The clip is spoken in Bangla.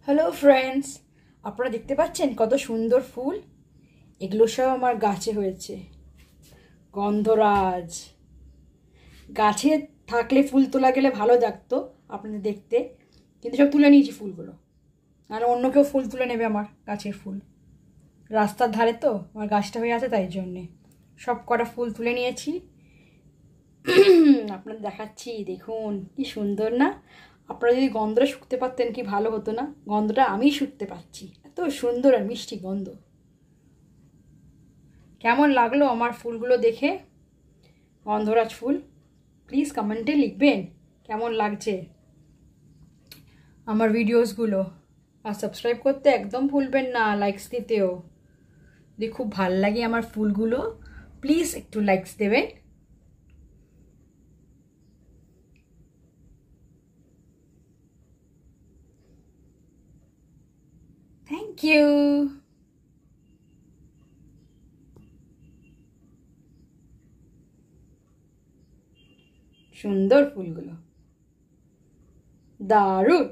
হ্যালো ফ্রেন্ডস, আপনারা দেখতে পাচ্ছেন কত সুন্দর ফুল। এগুলো সব আমার গাছে হয়েছে। গন্ধরাজ গাছে থাকলে ফুল তোলা গেলে ভালো লাগতো আপনাদের দেখতে, কিন্তু সব তুলে নিয়েছি ফুলগুলো। আর অন্য কেউ ফুল তুলে নেবে আমার গাছের ফুল। রাস্তার ধারে তো আমার গাছটা হয়ে আছে, তাই জন্যে সব কটা ফুল তুলে নিয়েছি। আপনাদের দেখাচ্ছি, দেখুন কি সুন্দর না। আপনারা যদি গন্ধটা শুকতে পারতেন কি ভালো হতো না। গন্ধটা আমিই শুকতে পাচ্ছি, এত সুন্দর আর মিষ্টি গন্ধ। কেমন লাগলো আমার ফুলগুলো দেখে? গন্ধরাজ ফুল, প্লিজ কমেন্টে লিখবেন কেমন লাগছে আমার ভিডিওসগুলো। আর সাবস্ক্রাইব করতে একদম ভুলবেন না, লাইকস দিতেও। যদি খুব ভাল লাগে আমার ফুলগুলো, প্লিজ একটু লাইকস দেবেন। Thank you. সুন্দর ফুলগুলো, দারুণ।